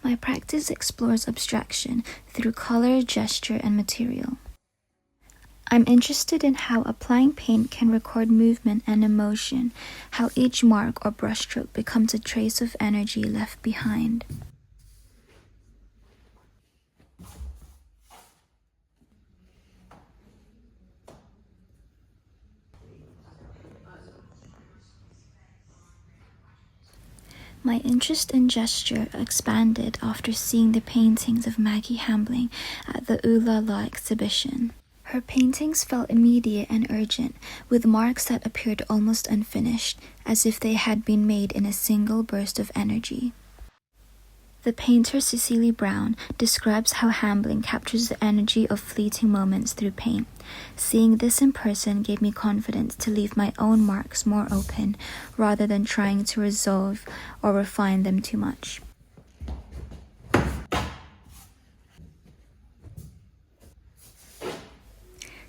My practice explores abstraction through color, gesture, and material. I'm interested in how applying paint can record movement and emotion, how each mark or brushstroke becomes a trace of energy left behind. My interest in gesture expanded after seeing the paintings of Maggie Hambling at the Ooh La La exhibition. Her paintings felt immediate and urgent, with marks that appeared almost unfinished, as if they had been made in a single burst of energy. The painter Cecily Brown describes how Hambling captures the energy of fleeting moments through paint. Seeing this in person gave me confidence to leave my own marks more open, rather than trying to resolve or refine them too much.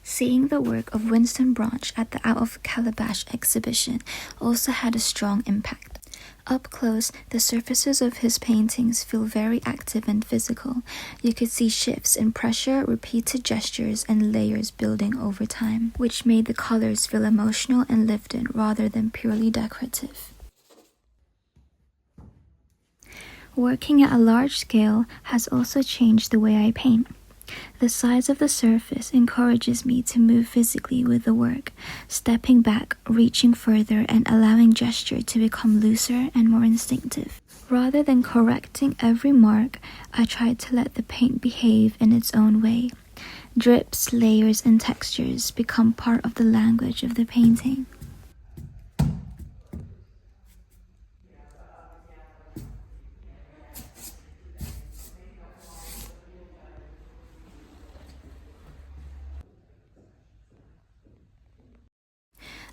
Seeing the work of Winston Branch at the Out of Calabash exhibition also had a strong impact. Up close, the surfaces of his paintings feel very active and physical. You could see shifts in pressure, repeated gestures, and layers building over time, which made the colors feel emotional and lived-in rather than purely decorative. Working at a large scale has also changed the way I paint. The size of the surface encourages me to move physically with the work, stepping back, reaching further, and allowing gesture to become looser and more instinctive. Rather than correcting every mark, I tried to let the paint behave in its own way. Drips, layers, and textures become part of the language of the painting.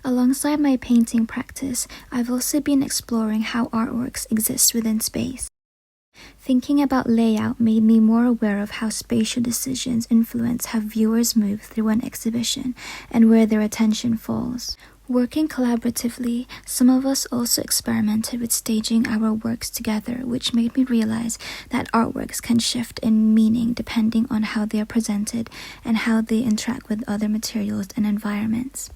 Alongside my painting practice, I've also been exploring how artworks exist within space. Thinking about layout made me more aware of how spatial decisions influence how viewers move through an exhibition and where their attention falls. Working collaboratively, some of us also experimented with staging our works together, which made me realize that artworks can shift in meaning depending on how they are presented and how they interact with other materials and environments.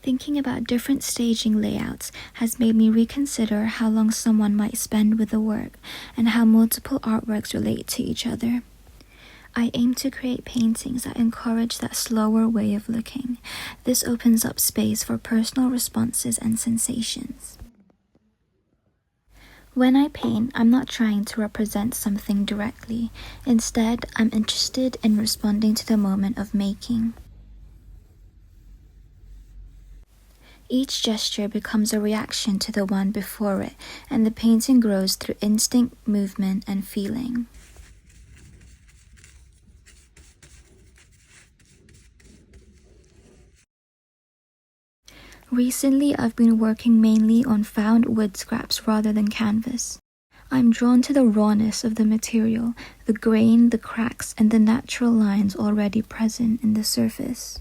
Thinking about different staging layouts has made me reconsider how long someone might spend with the work and how multiple artworks relate to each other. I aim to create paintings that encourage that slower way of looking. This opens up space for personal responses and sensations. When I paint, I'm not trying to represent something directly. Instead, I'm interested in responding to the moment of making. Each gesture becomes a reaction to the one before it, and the painting grows through instinct, movement, and feeling. Recently, I've been working mainly on found wood scraps rather than canvas. I'm drawn to the rawness of the material, the grain, the cracks, and the natural lines already present in the surface.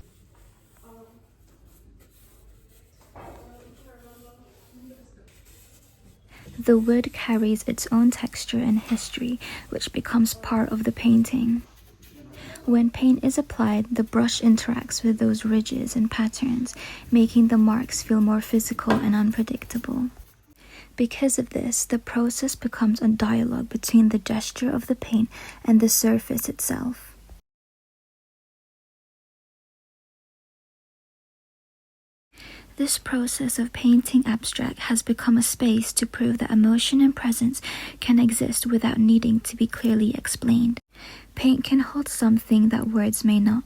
The wood carries its own texture and history, which becomes part of the painting. When paint is applied, the brush interacts with those ridges and patterns, making the marks feel more physical and unpredictable. Because of this, the process becomes a dialogue between the gesture of the paint and the surface itself. This process of painting abstract has become a space to prove that emotion and presence can exist without needing to be clearly explained. Paint can hold something that words may not.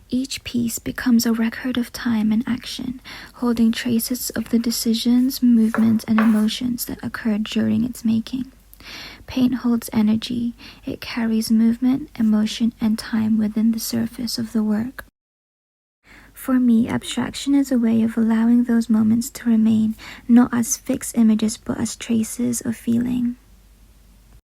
Each piece becomes a record of time and action, holding traces of the decisions, movements, and emotions that occurred during its making. Paint holds energy. It carries movement, emotion, and time within the surface of the work. For me, abstraction is a way of allowing those moments to remain, not as fixed images but as traces of feeling.